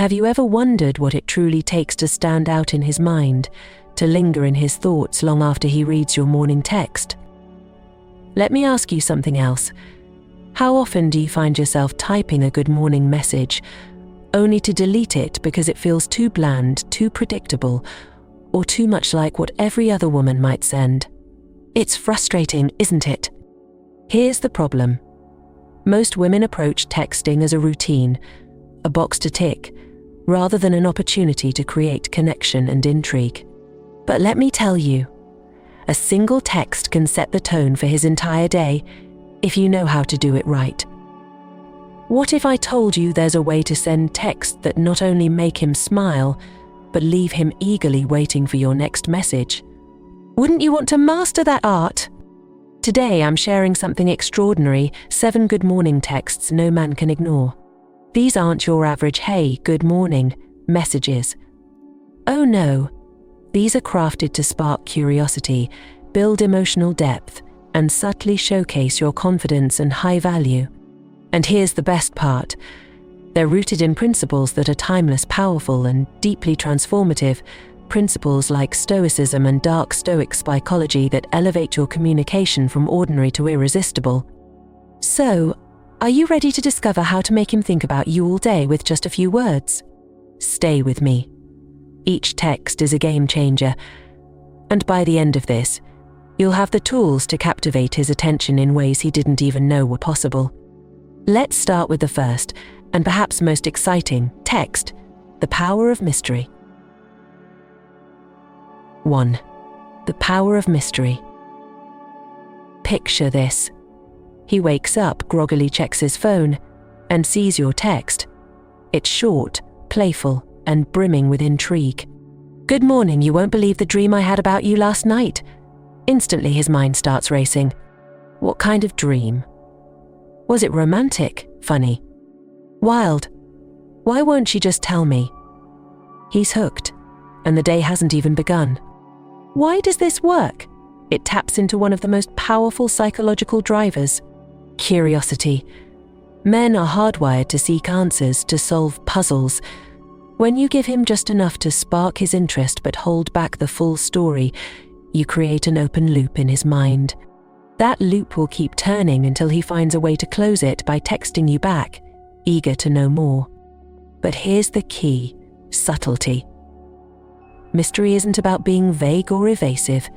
Have you ever wondered what it truly takes to stand out in his mind, to linger in his thoughts long after he reads your morning text? Let me ask you something else. How often do you find yourself typing a good morning message, only to delete it because it feels too bland, too predictable, or too much like what every other woman might send? It's frustrating, isn't it? Here's the problem. Most women approach texting as a routine, a box to tick, rather than an opportunity to create connection and intrigue. But let me tell you, a single text can set the tone for his entire day if you know how to do it right. What if I told you there's a way to send texts that not only make him smile, but leave him eagerly waiting for your next message? Wouldn't you want to master that art? Today I'm sharing something extraordinary, 7 good morning texts no man can ignore. These aren't your average "hey, good morning" messages. Oh no, these are crafted to spark curiosity, build emotional depth, and subtly showcase your confidence and high value. And here's the best part. They're rooted in principles that are timeless, powerful, and deeply transformative, principles like Stoicism and dark Stoic psychology that elevate your communication from ordinary to irresistible. So, are you ready to discover how to make him think about you all day with just a few words? Stay with me. Each text is a game changer, and by the end of this, you'll have the tools to captivate his attention in ways he didn't even know were possible. Let's start with the first, and perhaps most exciting, text, the power of mystery. 1. The power of mystery. Picture this. He wakes up, groggily checks his phone, and sees your text. It's short, playful, and brimming with intrigue. "Good morning, you won't believe the dream I had about you last night." Instantly his mind starts racing. What kind of dream? Was it romantic, funny, wild? Why won't she just tell me? He's hooked, and the day hasn't even begun. Why does this work? It taps into one of the most powerful psychological drivers: curiosity. Men are hardwired to seek answers, to solve puzzles. When you give him just enough to spark his interest but hold back the full story, you create an open loop in his mind. That loop will keep turning until he finds a way to close it by texting you back, eager to know more. But here's the key: subtlety. Mystery isn't about being vague or evasive.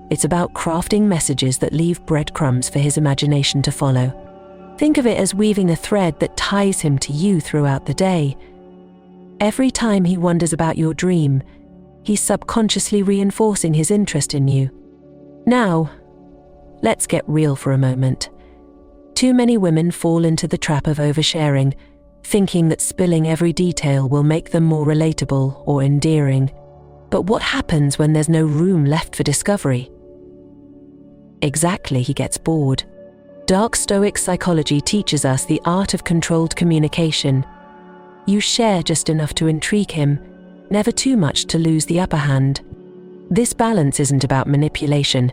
It's about crafting messages that leave breadcrumbs for his imagination to follow. Think of it as weaving a thread that ties him to you throughout the day. Every time he wonders about your dream, he's subconsciously reinforcing his interest in you. Now, let's get real for a moment. Too many women fall into the trap of oversharing, thinking that spilling every detail will make them more relatable or endearing. But what happens when there's no room left for discovery? Exactly, he gets bored. Dark Stoic psychology teaches us the art of controlled communication. You share just enough to intrigue him, never too much to lose the upper hand. This balance isn't about manipulation.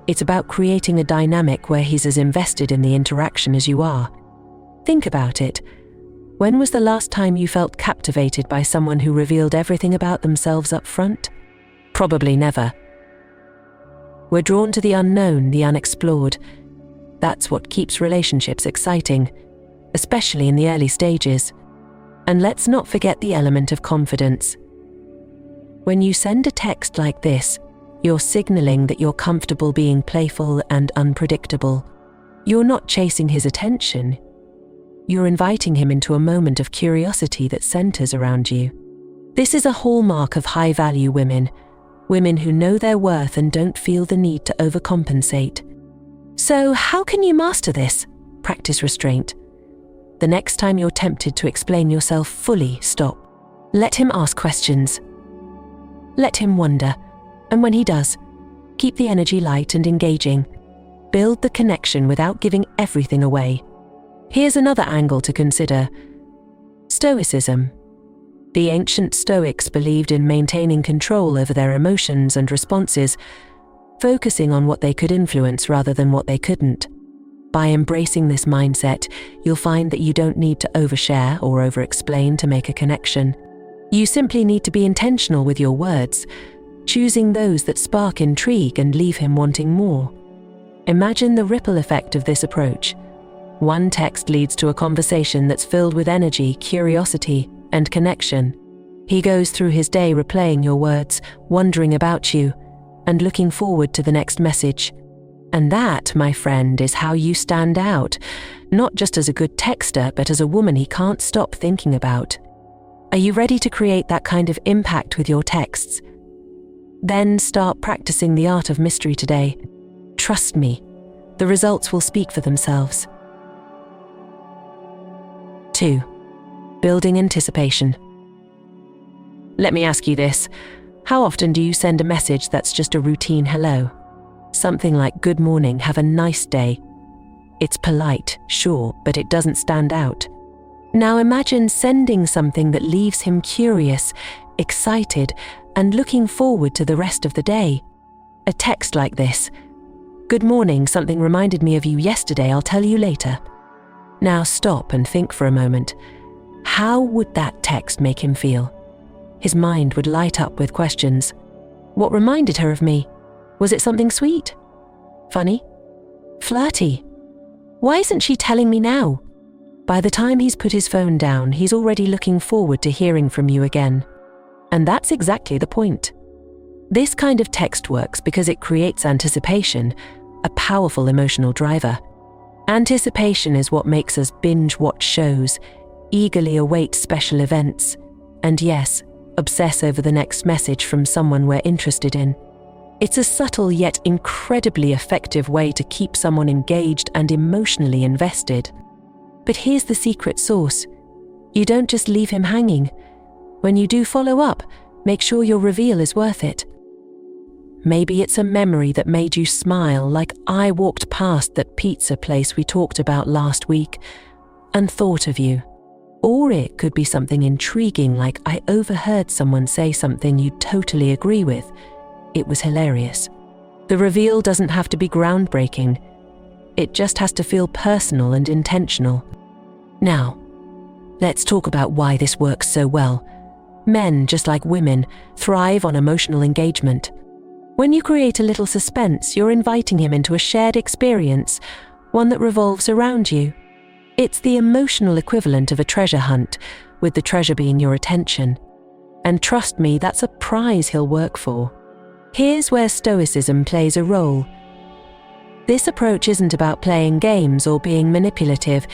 It's about creating a dynamic where he's as invested in the interaction as you are. Think about it. When was the last time you felt captivated by someone who revealed everything about themselves up front? Probably never. We're drawn to the unknown, the unexplored. That's what keeps relationships exciting, especially in the early stages. And let's not forget the element of confidence. When you send a text like this, you're signaling that you're comfortable being playful and unpredictable. You're not chasing his attention. You're inviting him into a moment of curiosity that centers around you. This is a hallmark of high-value women, women who know their worth and don't feel the need to overcompensate. So how can you master this? Practice restraint. The next time you're tempted to explain yourself fully, stop. Let him ask questions. Let him wonder. And when he does, keep the energy light and engaging. Build the connection without giving everything away. Here's another angle to consider: Stoicism. The ancient Stoics believed in maintaining control over their emotions and responses, focusing on what they could influence rather than what they couldn't. By embracing this mindset, you'll find that you don't need to overshare or over-explain to make a connection. You simply need to be intentional with your words, choosing those that spark intrigue and leave him wanting more. Imagine the ripple effect of this approach. One text leads to a conversation that's filled with energy, curiosity, and connection. He goes through his day replaying your words, wondering about you, and looking forward to the next message. And that, my friend, is how you stand out, not just as a good texter, but as a woman he can't stop thinking about. Are you ready to create that kind of impact with your texts? Then start practicing the art of mystery today. Trust me, the results will speak for themselves. 2. Building anticipation. Let me ask you this. How often do you send a message that's just a routine hello? Something like "Good morning, have a nice day." It's polite, sure, but it doesn't stand out. Now imagine sending something that leaves him curious, excited, and looking forward to the rest of the day. A text like this: "Good morning, something reminded me of you yesterday, I'll tell you later." Now stop and think for a moment. How would that text make him feel? His mind would light up with questions. What reminded her of me? Was it something sweet? Funny? Flirty? Why isn't she telling me now? By the time he's put his phone down, he's already looking forward to hearing from you again. And that's exactly the point. This kind of text works because it creates anticipation, a powerful emotional driver. Anticipation is what makes us binge watch shows, eagerly await special events, and yes, obsess over the next message from someone we're interested in. It's a subtle yet incredibly effective way to keep someone engaged and emotionally invested. But here's the secret sauce. You don't just leave him hanging. When you do follow up, make sure your reveal is worth it. Maybe it's a memory that made you smile, like "I walked past that pizza place we talked about last week and thought of you." Or it could be something intriguing like "I overheard someone say something you totally agree with. It was hilarious." The reveal doesn't have to be groundbreaking. It just has to feel personal and intentional. Now, let's talk about why this works so well. Men, just like women, thrive on emotional engagement. When you create a little suspense, you're inviting him into a shared experience, one that revolves around you. It's the emotional equivalent of a treasure hunt, with the treasure being your attention. And trust me, that's a prize he'll work for. Here's where Stoicism plays a role. This approach isn't about playing games or being manipulative.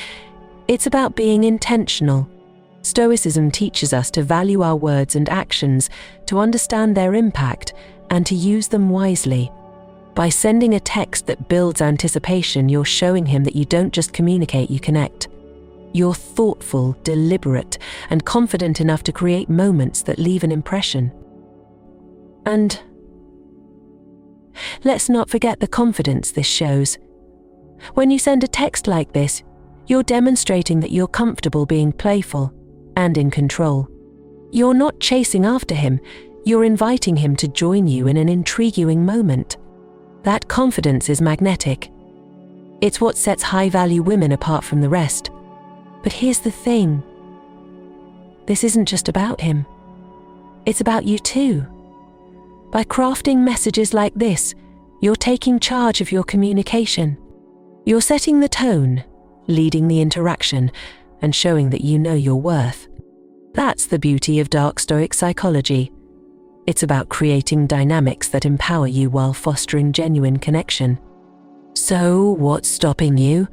It's about being intentional. Stoicism teaches us to value our words and actions, to understand their impact, and to use them wisely. By sending a text that builds anticipation, you're showing him that you don't just communicate, you connect. You're thoughtful, deliberate, and confident enough to create moments that leave an impression. And let's not forget the confidence this shows. When you send a text like this, you're demonstrating that you're comfortable being playful and in control. You're not chasing after him, you're inviting him to join you in an intriguing moment. That confidence is magnetic. It's what sets high-value women apart from the rest. But here's the thing. This isn't just about him. It's about you too. By crafting messages like this, you're taking charge of your communication. You're setting the tone, leading the interaction, and showing that you know your worth. That's the beauty of dark Stoic psychology. It's about creating dynamics that empower you while fostering genuine connection. So, what's stopping you?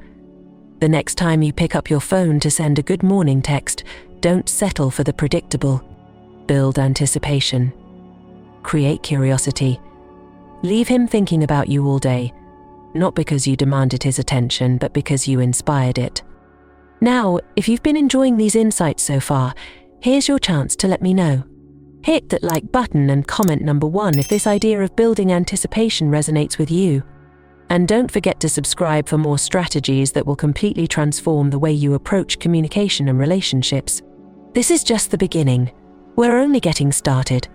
The next time you pick up your phone to send a good morning text, don't settle for the predictable. Build anticipation. Create curiosity. Leave him thinking about you all day, not because you demanded his attention, but because you inspired it. Now, if you've been enjoying these insights so far, here's your chance to let me know. Hit that like button and comment number 1 if this idea of building anticipation resonates with you. And don't forget to subscribe for more strategies that will completely transform the way you approach communication and relationships. This is just the beginning. We're only getting started.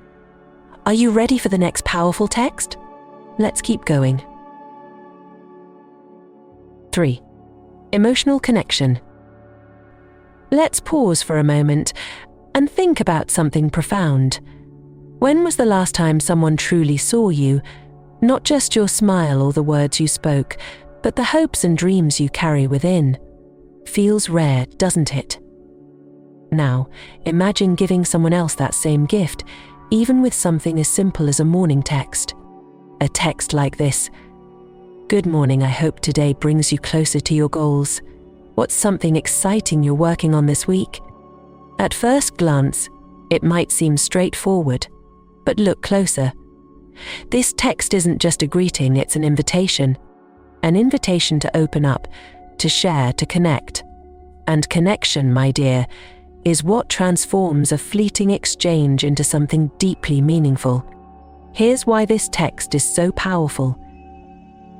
Are you ready for the next powerful text? Let's keep going. 3. Emotional connection. Let's pause for a moment and think about something profound. When was the last time someone truly saw you, not just your smile or the words you spoke, but the hopes and dreams you carry within? Feels rare, doesn't it? Now, imagine giving someone else that same gift, even with something as simple as a morning text. A text like this: "Good morning, I hope today brings you closer to your goals. What's something exciting you're working on this week?" At first glance, it might seem straightforward, but look closer. This text isn't just a greeting, it's an invitation. An invitation to open up, to share, to connect. And connection, my dear, is what transforms a fleeting exchange into something deeply meaningful. Here's why this text is so powerful.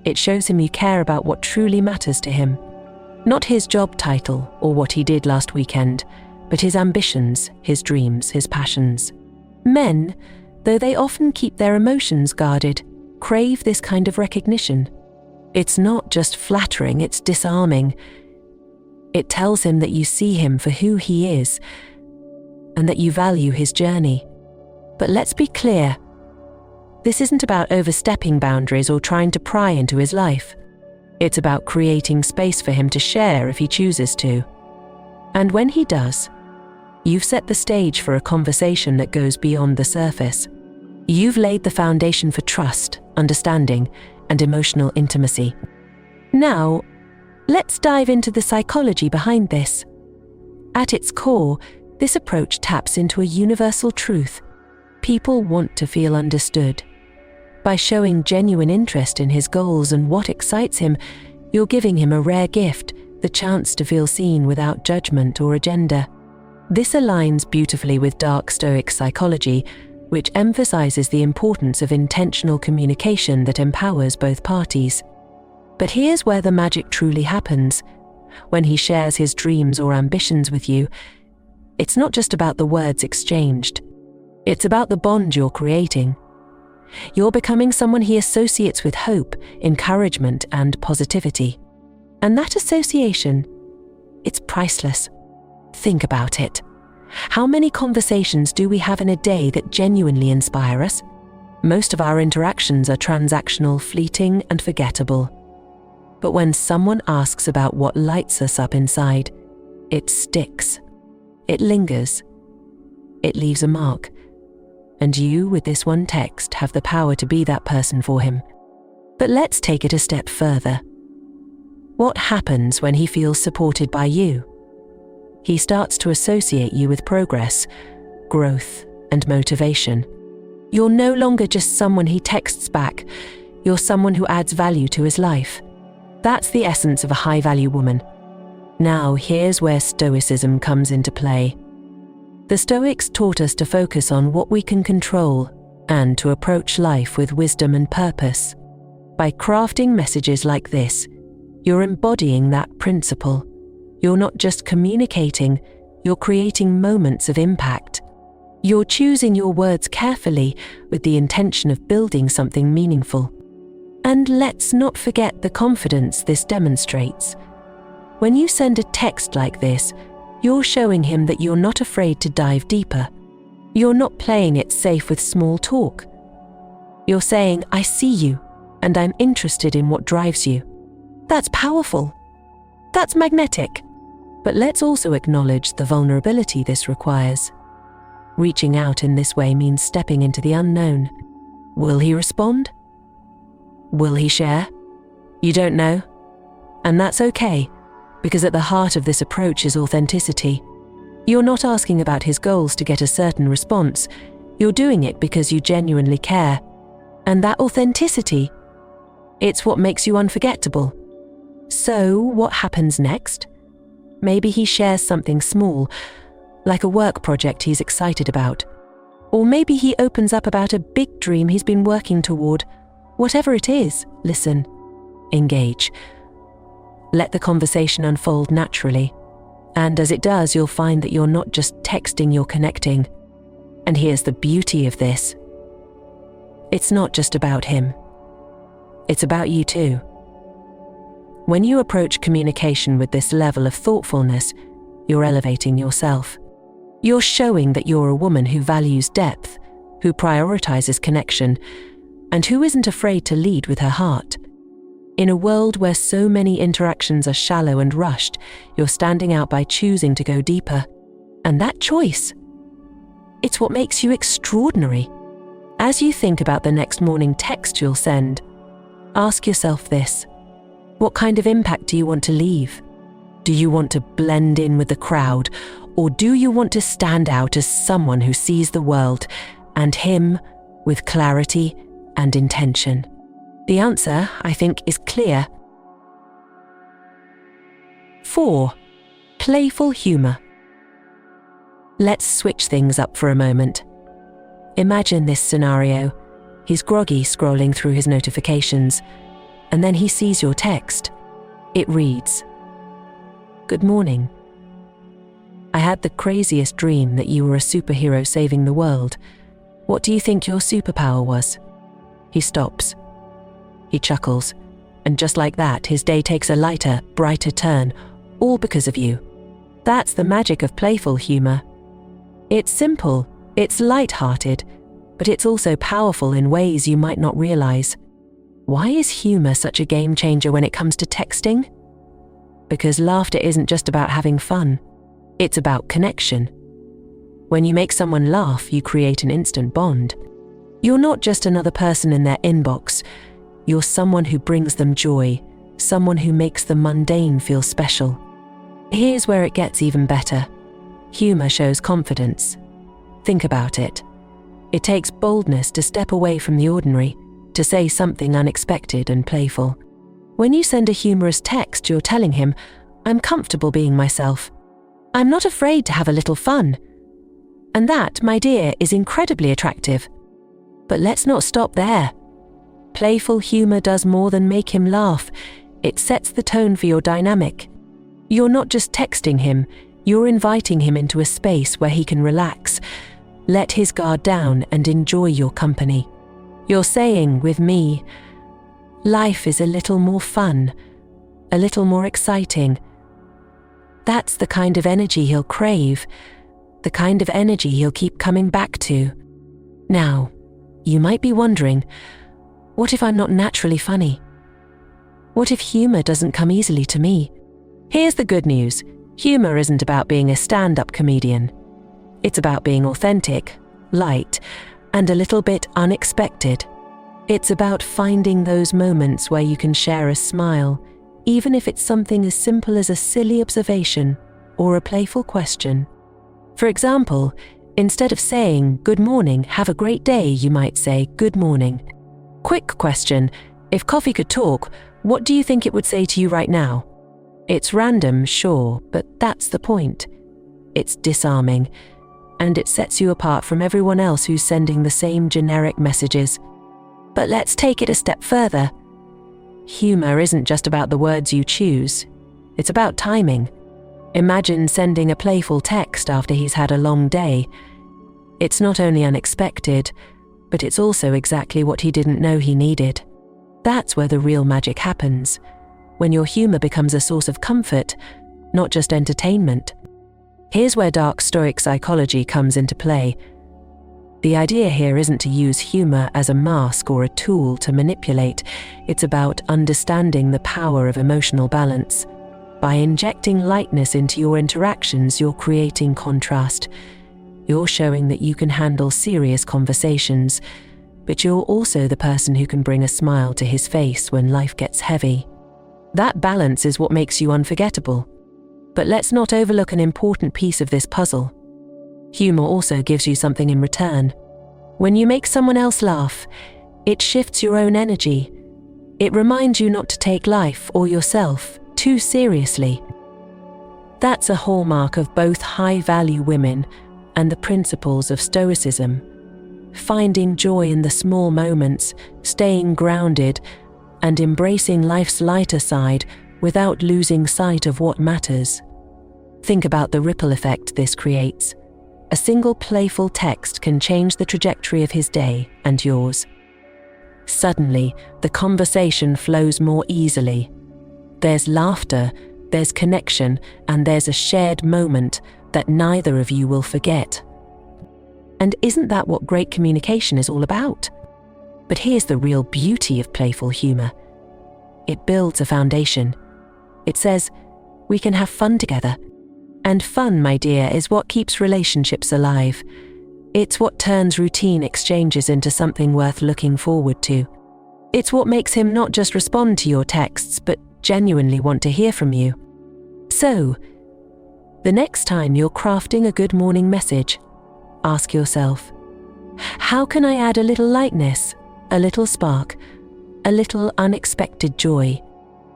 It shows him you care about what truly matters to him. Not his job title or what he did last weekend, but his ambitions, his dreams, his passions. Men, though they often keep their emotions guarded, crave this kind of recognition. It's not just flattering, it's disarming. It tells him that you see him for who he is and that you value his journey. But let's be clear, this isn't about overstepping boundaries or trying to pry into his life. It's about creating space for him to share if he chooses to. And when he does, you've set the stage for a conversation that goes beyond the surface. You've laid the foundation for trust, understanding, and emotional intimacy. Now, let's dive into the psychology behind this. At its core, this approach taps into a universal truth. People want to feel understood. By showing genuine interest in his goals and what excites him, you're giving him a rare gift, the chance to feel seen without judgment or agenda. This aligns beautifully with dark Stoic psychology, which emphasizes the importance of intentional communication that empowers both parties. But here's where the magic truly happens. When he shares his dreams or ambitions with you, it's not just about the words exchanged. It's about the bond you're creating. You're becoming someone he associates with hope, encouragement, and positivity. And that association, it's priceless. Think about it. How many conversations do we have in a day that genuinely inspire us? Most of our interactions are transactional, fleeting, and forgettable. But when someone asks about what lights us up inside, it sticks. It lingers. It leaves a mark. And you, with this one text, have the power to be that person for him. But let's take it a step further. What happens when he feels supported by you? He starts to associate you with progress, growth, and motivation. You're no longer just someone he texts back. You're someone who adds value to his life. That's the essence of a high-value woman. Now, here's where Stoicism comes into play. The Stoics taught us to focus on what we can control and to approach life with wisdom and purpose. By crafting messages like this, you're embodying that principle. You're not just communicating, you're creating moments of impact. You're choosing your words carefully with the intention of building something meaningful. And let's not forget the confidence this demonstrates. When you send a text like this, you're showing him that you're not afraid to dive deeper. You're not playing it safe with small talk. You're saying, "I see you, and I'm interested in what drives you." That's powerful. That's magnetic. But let's also acknowledge the vulnerability this requires. Reaching out in this way means stepping into the unknown. Will he respond? Will he share? You don't know. And that's okay, because at the heart of this approach is authenticity. You're not asking about his goals to get a certain response. You're doing it because you genuinely care. And that authenticity, it's what makes you unforgettable. So, what happens next? Maybe he shares something small, like a work project he's excited about. Or maybe he opens up about a big dream he's been working toward. Whatever it is, listen, engage. Let the conversation unfold naturally. And as it does, you'll find that you're not just texting, you're connecting. And here's the beauty of this. It's not just about him. It's about you too. When you approach communication with this level of thoughtfulness, you're elevating yourself. You're showing that you're a woman who values depth, who prioritizes connection, and who isn't afraid to lead with her heart. In a world where so many interactions are shallow and rushed, you're standing out by choosing to go deeper. And that choice, it's what makes you extraordinary. As you think about the next morning text you'll send, ask yourself this: what kind of impact do you want to leave? Do you want to blend in with the crowd, or do you want to stand out as someone who sees the world and him with clarity and intention? The answer, I think, is clear. 4. Playful humor. Let's switch things up for a moment. Imagine this scenario. He's groggy scrolling through his notifications, and then he sees your text. It reads, "Good morning. I had the craziest dream that you were a superhero saving the world. What do you think your superpower was?" He stops. He chuckles, and just like that, his day takes a lighter, brighter turn, all because of you. That's the magic of playful humor. It's simple, it's light-hearted, but it's also powerful in ways you might not realize. Why is humor such a game changer when it comes to texting? Because laughter isn't just about having fun. It's about connection. When you make someone laugh, you create an instant bond. You're not just another person in their inbox. You're someone who brings them joy, someone who makes the mundane feel special. Here's where it gets even better. Humor shows confidence. Think about it. It takes boldness to step away from the ordinary, to say something unexpected and playful. When you send a humorous text, you're telling him, "I'm comfortable being myself. I'm not afraid to have a little fun." And that, my dear, is incredibly attractive. But let's not stop there. Playful humor does more than make him laugh. It sets the tone for your dynamic. You're not just texting him, you're inviting him into a space where he can relax, let his guard down and enjoy your company. You're saying, with me, life is a little more fun, a little more exciting. That's the kind of energy he'll crave, the kind of energy he'll keep coming back to. Now, you might be wondering, what if I'm not naturally funny? What if humor doesn't come easily to me? Here's the good news. Humor isn't about being a stand-up comedian. It's about being authentic, light, and a little bit unexpected. It's about finding those moments where you can share a smile, even if it's something as simple as a silly observation or a playful question. For example, instead of saying, "Good morning, have a great day," you might say, "Good morning. Quick question, if coffee could talk, what do you think it would say to you right now?" It's random, sure, but that's the point. It's disarming, and it sets you apart from everyone else who's sending the same generic messages. But let's take it a step further. Humor isn't just about the words you choose. It's about timing. Imagine sending a playful text after he's had a long day. It's not only unexpected, but it's also exactly what he didn't know he needed. That's where the real magic happens, when your humor becomes a source of comfort, not just entertainment. Here's where dark Stoic psychology comes into play. The idea here isn't to use humor as a mask or a tool to manipulate. It's about understanding the power of emotional balance. By injecting lightness into your interactions, you're creating contrast. You're showing that you can handle serious conversations, but you're also the person who can bring a smile to his face when life gets heavy. That balance is what makes you unforgettable. But let's not overlook an important piece of this puzzle. Humor also gives you something in return. When you make someone else laugh, it shifts your own energy. It reminds you not to take life or yourself too seriously. That's a hallmark of both high-value women and the principles of Stoicism. Finding joy in the small moments, staying grounded, and embracing life's lighter side without losing sight of what matters. Think about the ripple effect this creates. A single playful text can change the trajectory of his day and yours. Suddenly, the conversation flows more easily. There's laughter, there's connection, and there's a shared moment that neither of you will forget. And isn't that what great communication is all about? But here's the real beauty of playful humor. It builds a foundation. It says, we can have fun together. And fun, my dear, is what keeps relationships alive. It's what turns routine exchanges into something worth looking forward to. It's what makes him not just respond to your texts, but genuinely want to hear from you. So, the next time you're crafting a good morning message, ask yourself, how can I add a little lightness, a little spark, a little unexpected joy?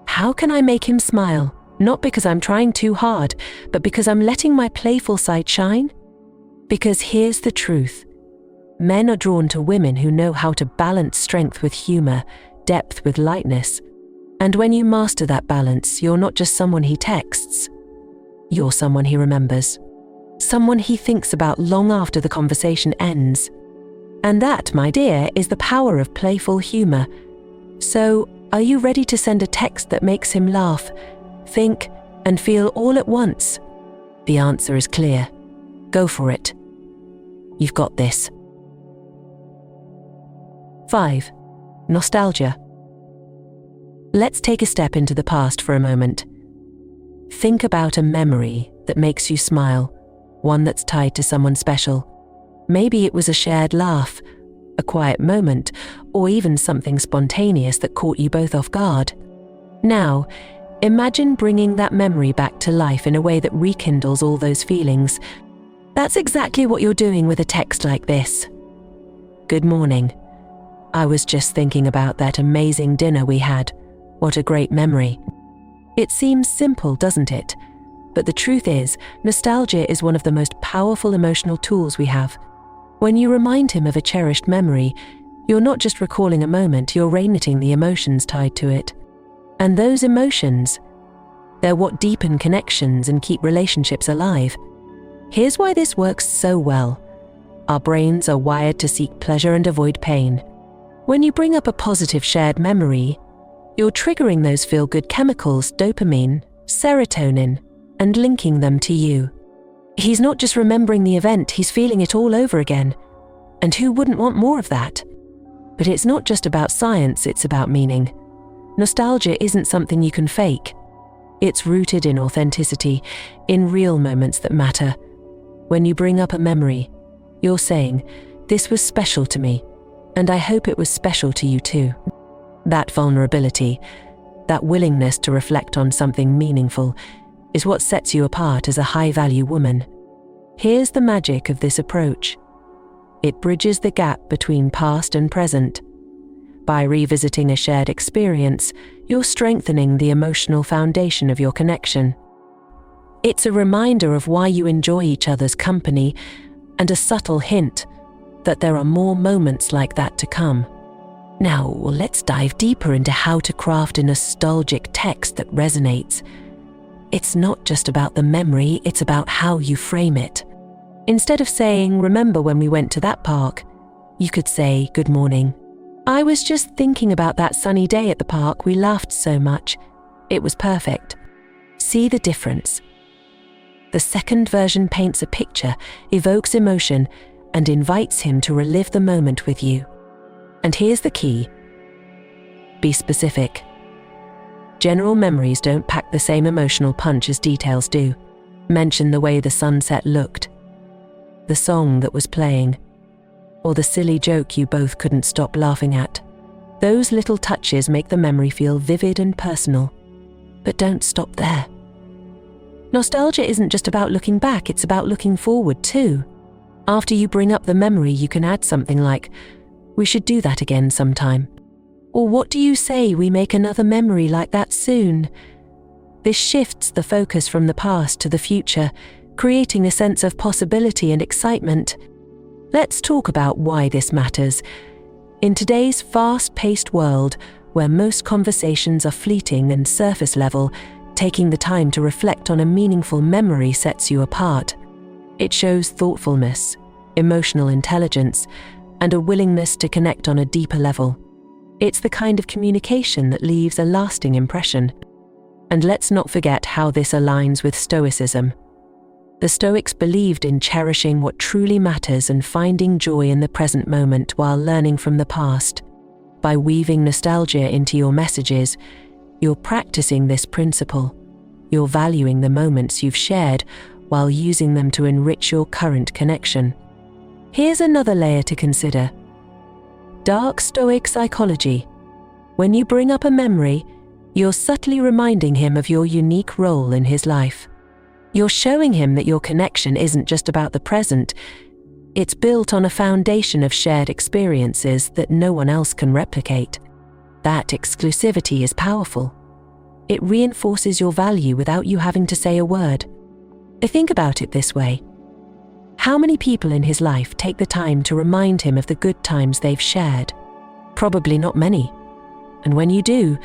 How can I make him smile? Not because I'm trying too hard, but because I'm letting my playful side shine? Because here's the truth. Men are drawn to women who know how to balance strength with humor, depth with lightness. And when you master that balance, you're not just someone he texts. You're someone he remembers. Someone he thinks about long after the conversation ends. And that, my dear, is the power of playful humor. So, are you ready to send a text that makes him laugh, think, and feel all at once? The answer is clear. Go for it. You've got this. 5. Nostalgia. Let's take a step into the past for a moment. Think about a memory that makes you smile, one that's tied to someone special. Maybe it was a shared laugh, a quiet moment, or even something spontaneous that caught you both off guard. Now, imagine bringing that memory back to life in a way that rekindles all those feelings. That's exactly what you're doing with a text like this. Good morning. I was just thinking about that amazing dinner we had. What a great memory. It seems simple, doesn't it? But the truth is, nostalgia is one of the most powerful emotional tools we have. When you remind him of a cherished memory, you're not just recalling a moment, you're reknitting the emotions tied to it. And those emotions, they're what deepen connections and keep relationships alive. Here's why this works so well. Our brains are wired to seek pleasure and avoid pain. When you bring up a positive shared memory, you're triggering those feel-good chemicals, dopamine, serotonin, and linking them to you. He's not just remembering the event, he's feeling it all over again. And who wouldn't want more of that? But it's not just about science, it's about meaning. Nostalgia isn't something you can fake. It's rooted in authenticity, in real moments that matter. When you bring up a memory, you're saying, this was special to me, and I hope it was special to you too. That vulnerability, that willingness to reflect on something meaningful, is what sets you apart as a high-value woman. Here's the magic of this approach. It bridges the gap between past and present. By revisiting a shared experience, you're strengthening the emotional foundation of your connection. It's a reminder of why you enjoy each other's company and a subtle hint that there are more moments like that to come. Now, let's dive deeper into how to craft a nostalgic text that resonates. It's not just about the memory, it's about how you frame it. Instead of saying, remember when we went to that park, you could say, good morning. I was just thinking about that sunny day at the park, we laughed so much. It was perfect. See the difference? The second version paints a picture, evokes emotion, and invites him to relive the moment with you. And here's the key. Be specific. General memories don't pack the same emotional punch as details do. Mention the way the sunset looked, the song that was playing, or the silly joke you both couldn't stop laughing at. Those little touches make the memory feel vivid and personal. But don't stop there. Nostalgia isn't just about looking back, it's about looking forward too. After you bring up the memory, you can add something like, we should do that again sometime. Or what do you say we make another memory like that soon? This shifts the focus from the past to the future, creating a sense of possibility and excitement. Let's talk about why this matters. In today's fast-paced world, where most conversations are fleeting and surface level, taking the time to reflect on a meaningful memory sets you apart. It shows thoughtfulness, emotional intelligence, and a willingness to connect on a deeper level. It's the kind of communication that leaves a lasting impression. And let's not forget how this aligns with Stoicism. The Stoics believed in cherishing what truly matters and finding joy in the present moment while learning from the past. By weaving nostalgia into your messages, you're practicing this principle. You're valuing the moments you've shared while using them to enrich your current connection. Here's another layer to consider. Dark Stoic psychology. When you bring up a memory, you're subtly reminding him of your unique role in his life. You're showing him that your connection isn't just about the present. It's built on a foundation of shared experiences that no one else can replicate. That exclusivity is powerful. It reinforces your value without you having to say a word. Think about it this way. How many people in his life take the time to remind him of the good times they've shared? Probably not many. And when you do,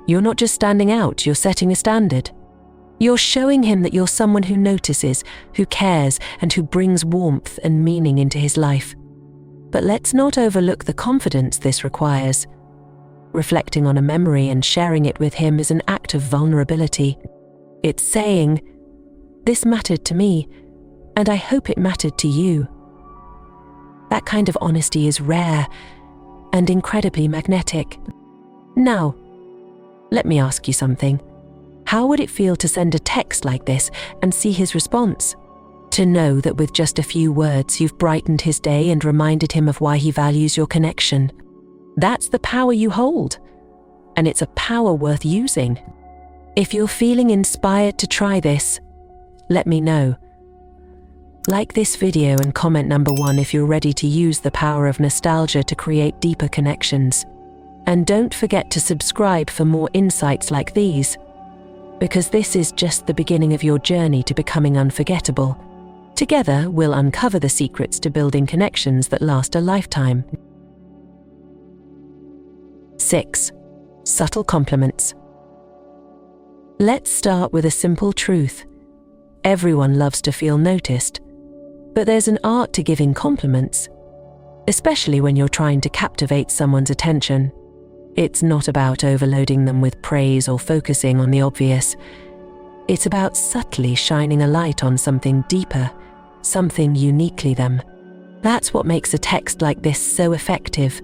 you're not just standing out, you're setting a standard. You're showing him that you're someone who notices, who cares, and who brings warmth and meaning into his life. But let's not overlook the confidence this requires. Reflecting on a memory and sharing it with him is an act of vulnerability. It's saying, "This mattered to me, and I hope it mattered to you." That kind of honesty is rare and incredibly magnetic. Now, let me ask you something. How would it feel to send a text like this and see his response? To know that with just a few words you've brightened his day and reminded him of why he values your connection. That's the power you hold, and it's a power worth using. If you're feeling inspired to try this, let me know. Like this video and comment number 1 if you're ready to use the power of nostalgia to create deeper connections. And don't forget to subscribe for more insights like these, because this is just the beginning of your journey to becoming unforgettable. Together, we'll uncover the secrets to building connections that last a lifetime. 6. Subtle compliments. Let's start with a simple truth. Everyone loves to feel noticed, but there's an art to giving compliments, especially when you're trying to captivate someone's attention. It's not about overloading them with praise or focusing on the obvious. It's about subtly shining a light on something deeper, something uniquely them. That's what makes a text like this so effective.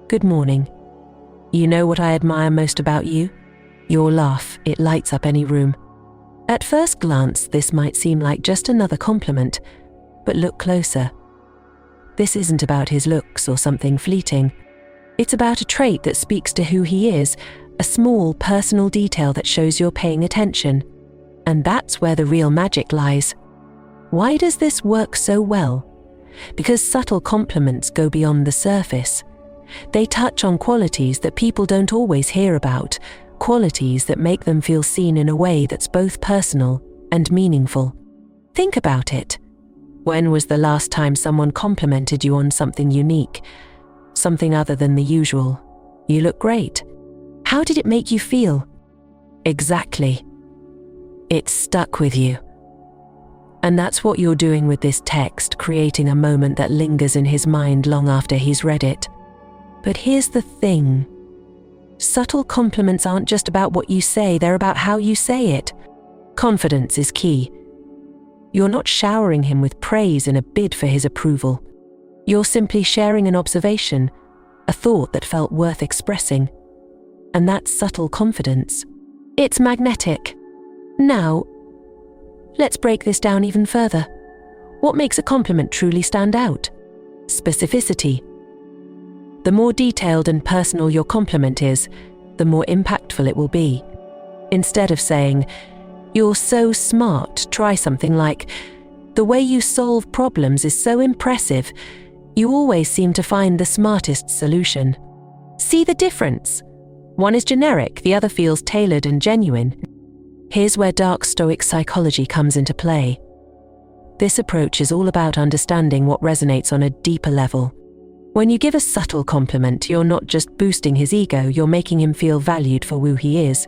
"Good morning. You know what I admire most about you? Your laugh, it lights up any room." At first glance, this might seem like just another compliment, but look closer. This isn't about his looks or something fleeting. It's about a trait that speaks to who he is, a small personal detail that shows you're paying attention. And that's where the real magic lies. Why does this work so well? Because subtle compliments go beyond the surface. They touch on qualities that people don't always hear about, qualities that make them feel seen in a way that's both personal and meaningful. Think about it. When was the last time someone complimented you on something unique? Something other than the usual? "You look great." How did it make you feel? Exactly. It stuck with you. And that's what you're doing with this text, creating a moment that lingers in his mind long after he's read it. But here's the thing. Subtle compliments aren't just about what you say, they're about how you say it. Confidence is key. You're not showering him with praise in a bid for his approval. You're simply sharing an observation, a thought that felt worth expressing. And that's subtle confidence. It's magnetic. Now, let's break this down even further. What makes a compliment truly stand out? Specificity. The more detailed and personal your compliment is, the more impactful it will be. Instead of saying, "You're so smart," try something like, "The way you solve problems is so impressive. You always seem to find the smartest solution." See the difference? One is generic, the other feels tailored and genuine. Here's where dark Stoic psychology comes into play. This approach is all about understanding what resonates on a deeper level. When you give a subtle compliment, you're not just boosting his ego, you're making him feel valued for who he is.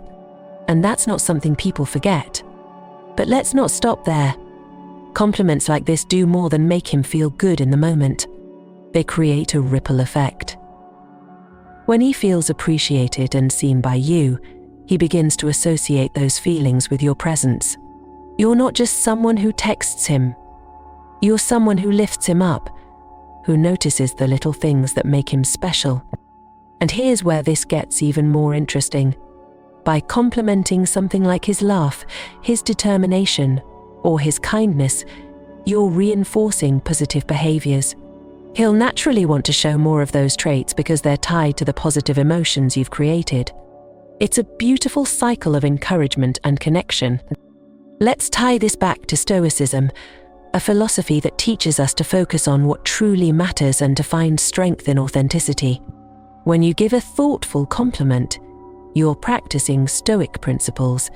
And that's not something people forget. But let's not stop there. Compliments like this do more than make him feel good in the moment. They create a ripple effect. When he feels appreciated and seen by you, He begins to associate those feelings with your presence. You're not just someone who texts him. You're someone who lifts him up, who notices the little things that make him special. And here's where this gets even more interesting. By complimenting something like his laugh, his determination, or his kindness, you're reinforcing positive behaviors. He'll naturally want to show more of those traits because they're tied to the positive emotions you've created. It's a beautiful cycle of encouragement and connection. Let's tie this back to Stoicism, a philosophy that teaches us to focus on what truly matters and to find strength in authenticity. When you give a thoughtful compliment, you're practicing Stoic principles.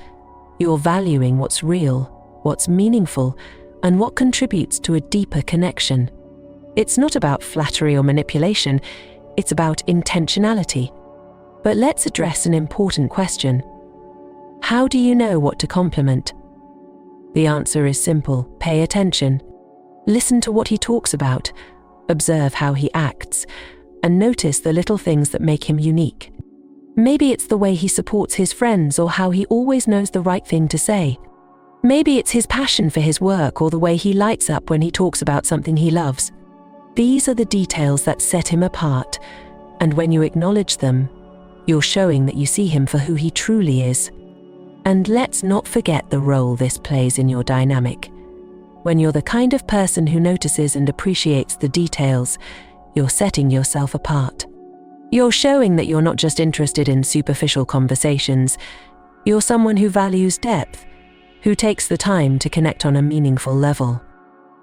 You're valuing what's real, what's meaningful, and what contributes to a deeper connection. It's not about flattery or manipulation, it's about intentionality. But let's address an important question. How do you know what to compliment? The answer is simple: pay attention. Listen to what he talks about, observe how he acts, and notice the little things that make him unique. Maybe it's the way he supports his friends or how he always knows the right thing to say. Maybe it's his passion for his work or the way he lights up when he talks about something he loves. These are the details that set him apart, and when you acknowledge them, you're showing that you see him for who he truly is. And let's not forget the role this plays in your dynamic. When you're the kind of person who notices and appreciates the details, you're setting yourself apart. You're showing that you're not just interested in superficial conversations. You're someone who values depth, who takes the time to connect on a meaningful level.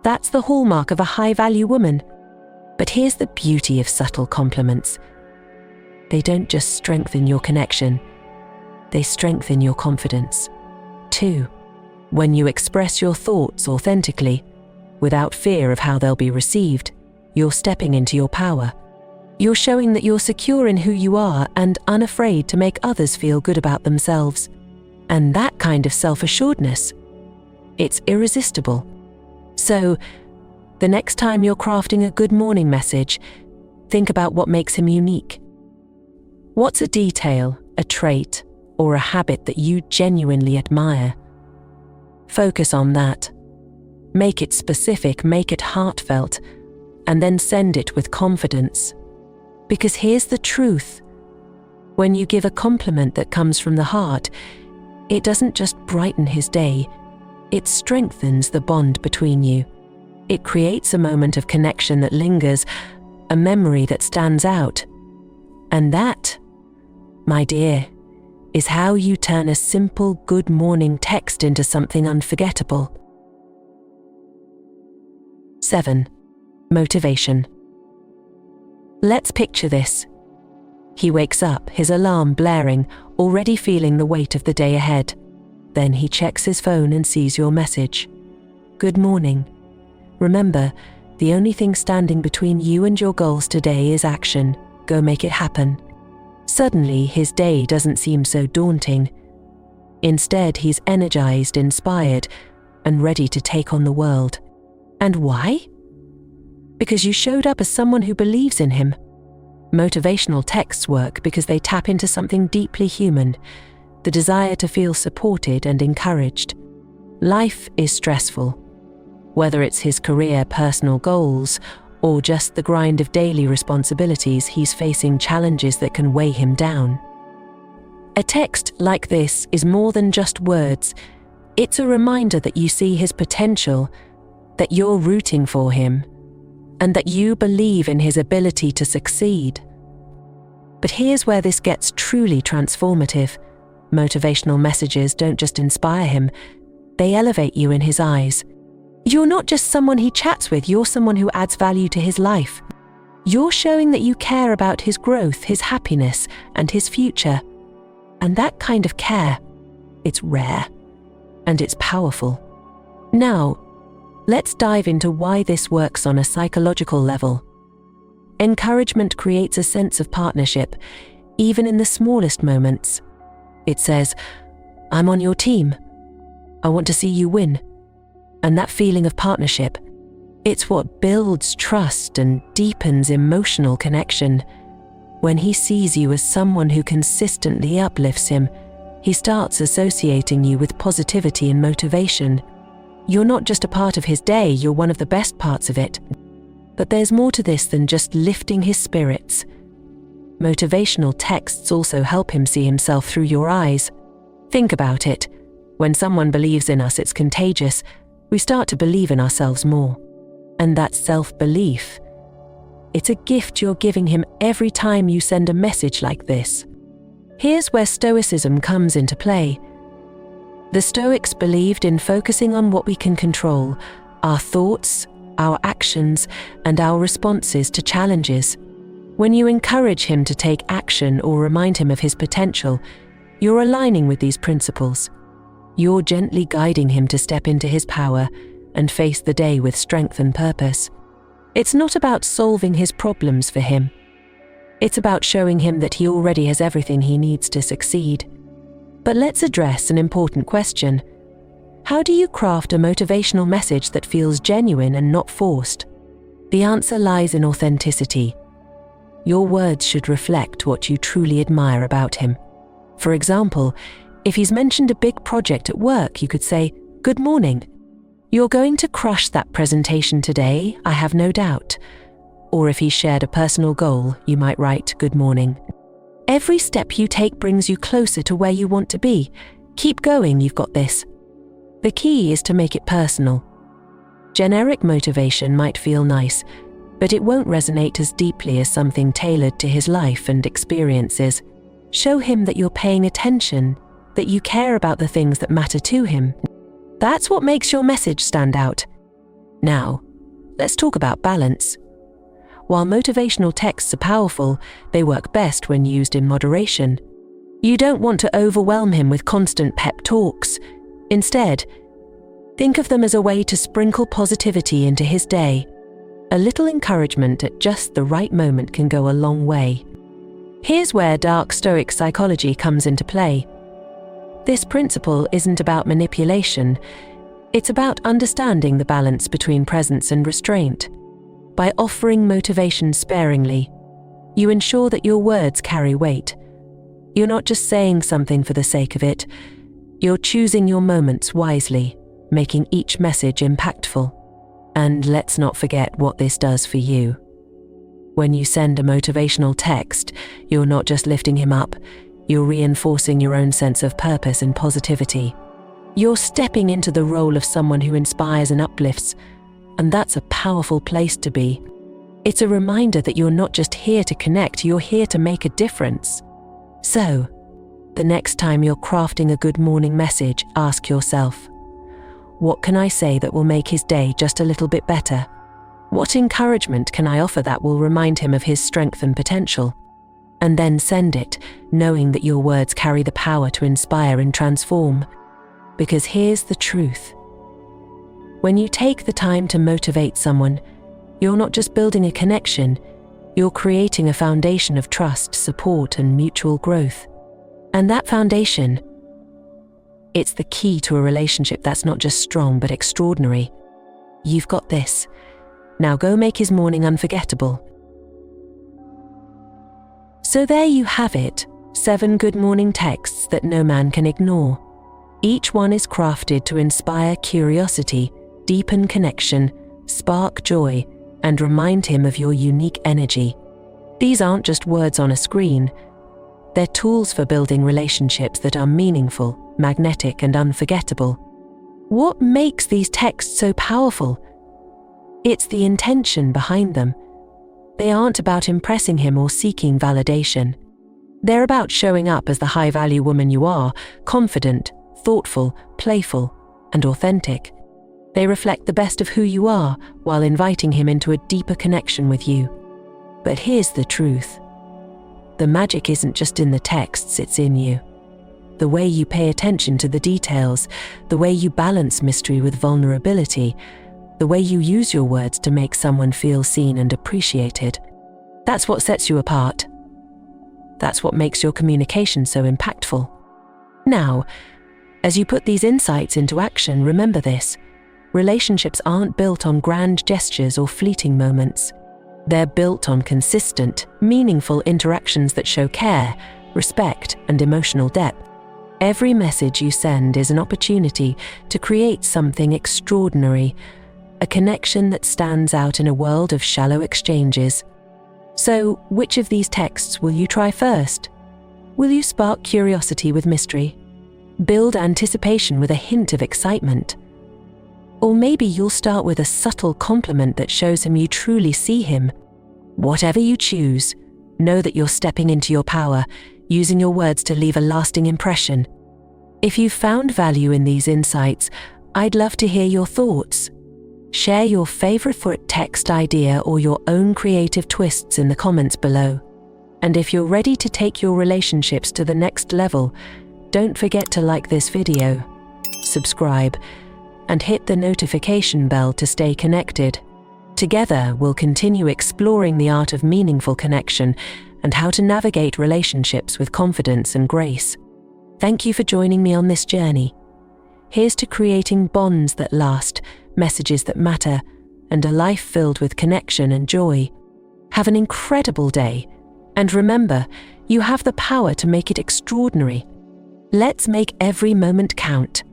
That's the hallmark of a high-value woman. But here's the beauty of subtle compliments. They don't just strengthen your connection, they strengthen your confidence. 2. When you express your thoughts authentically, without fear of how they'll be received, you're stepping into your power. You're showing that you're secure in who you are and unafraid to make others feel good about themselves. And that kind of self-assuredness, it's irresistible. So, the next time you're crafting a good morning message, think about what makes him unique. What's a detail, a trait, or a habit that you genuinely admire? Focus on that. Make it specific, make it heartfelt, and then send it with confidence. Because here's the truth. When you give a compliment that comes from the heart, it doesn't just brighten his day, it strengthens the bond between you. It creates a moment of connection that lingers, a memory that stands out. And that, my dear, is how you turn a simple good morning text into something unforgettable. 7. Motivation. Let's picture this. He wakes up, his alarm blaring, already feeling the weight of the day ahead. Then he checks his phone and sees your message. Good morning. Remember, the only thing standing between you and your goals today is action. Go make it happen. Suddenly, his day doesn't seem so daunting. Instead, he's energized, inspired, and ready to take on the world. And why? Because you showed up as someone who believes in him. Motivational texts work because they tap into something deeply human, the desire to feel supported and encouraged. Life is stressful. Whether it's his career, personal goals, or just the grind of daily responsibilities, he's facing challenges that can weigh him down. A text like this is more than just words. It's a reminder that you see his potential, that you're rooting for him, and that you believe in his ability to succeed. But here's where this gets truly transformative. Motivational messages don't just inspire him, they elevate you in his eyes. You're not just someone he chats with, you're someone who adds value to his life. You're showing that you care about his growth, his happiness, and his future. And that kind of care, it's rare, and it's powerful. Now, let's dive into why this works on a psychological level. Encouragement creates a sense of partnership, even in the smallest moments. It says, I'm on your team. I want to see you win. And that feeling of partnership, it's what builds trust and deepens emotional connection. When he sees you as someone who consistently uplifts him, He starts associating you with positivity and motivation. You're not just a part of his day, you're one of the best parts of it. But there's more to this than just lifting his spirits. Motivational texts also help him see himself through your eyes. Think about it. When someone believes in us, it's contagious. We start to believe in ourselves more. And that self-belief, it's a gift you're giving him every time you send a message like this. Here's where Stoicism comes into play. The Stoics believed in focusing on what we can control, our thoughts, our actions, and our responses to challenges. When you encourage him to take action or remind him of his potential, you're aligning with these principles. You're gently guiding him to step into his power and face the day with strength and purpose. It's not about solving his problems for him. It's about showing him that he already has everything he needs to succeed. But let's address an important question. How do you craft a motivational message that feels genuine and not forced? The answer lies in authenticity. Your words should reflect what you truly admire about him. For example, if he's mentioned a big project at work, you could say, "Good morning. You're going to crush that presentation today, I have no doubt." Or if he shared a personal goal, you might write, "Good morning. Every step you take brings you closer to where you want to be. Keep going, you've got this." The key is to make it personal. Generic motivation might feel nice, but it won't resonate as deeply as something tailored to his life and experiences. Show him that you're paying attention, that you care about the things that matter to him. That's what makes your message stand out. Now, let's talk about balance. While motivational texts are powerful, they work best when used in moderation. You don't want to overwhelm him with constant pep talks. Instead, think of them as a way to sprinkle positivity into his day. A little encouragement at just the right moment can go a long way. Here's where dark Stoic psychology comes into play. This principle isn't about manipulation. It's about understanding the balance between presence and restraint. By offering motivation sparingly, you ensure that your words carry weight. You're not just saying something for the sake of it. You're choosing your moments wisely, making each message impactful. And let's not forget what this does for you. When you send a motivational text, you're not just lifting him up, you're reinforcing your own sense of purpose and positivity. You're stepping into the role of someone who inspires and uplifts, and that's a powerful place to be. It's a reminder that you're not just here to connect, you're here to make a difference. So, the next time you're crafting a good morning message, ask yourself, what can I say that will make his day just a little bit better? What encouragement can I offer that will remind him of his strength and potential? And then send it, knowing that your words carry the power to inspire and transform. Because here's the truth. When you take the time to motivate someone, you're not just building a connection, you're creating a foundation of trust, support, and mutual growth. And that foundation, it's the key to a relationship that's not just strong but extraordinary. You've got this. Now go make his morning unforgettable. So there you have it, 7 good morning texts that no man can ignore. Each one is crafted to inspire curiosity, deepen connection, spark joy, and remind him of your unique energy. These aren't just words on a screen. They're tools for building relationships that are meaningful, magnetic, and unforgettable. What makes these texts so powerful? It's the intention behind them. They aren't about impressing him or seeking validation. They're about showing up as the high-value woman you are, confident, thoughtful, playful, and authentic. They reflect the best of who you are while inviting him into a deeper connection with you. But here's the truth. The magic isn't just in the texts, it's in you. The way you pay attention to the details, the way you balance mystery with vulnerability, the way you use your words to make someone feel seen and appreciated. That's what sets you apart. That's what makes your communication so impactful. Now, as you put these insights into action, remember this. Relationships aren't built on grand gestures or fleeting moments. They're built on consistent, meaningful interactions that show care, respect, and emotional depth. Every message you send is an opportunity to create something extraordinary, a connection that stands out in a world of shallow exchanges. So, which of these texts will you try first? Will you spark curiosity with mystery? Build anticipation with a hint of excitement? Or maybe you'll start with a subtle compliment that shows him you truly see him. Whatever you choose, know that you're stepping into your power, using your words to leave a lasting impression. If you've found value in these insights, I'd love to hear your thoughts. Share your favorite text idea or your own creative twists in the comments below. And if you're ready to take your relationships to the next level, don't forget to like this video, subscribe, and hit the notification bell to stay connected. Together, we'll continue exploring the art of meaningful connection and how to navigate relationships with confidence and grace. Thank you for joining me on this journey. Here's to creating bonds that last, messages that matter, and a life filled with connection and joy. Have an incredible day, and remember, you have the power to make it extraordinary. Let's make every moment count.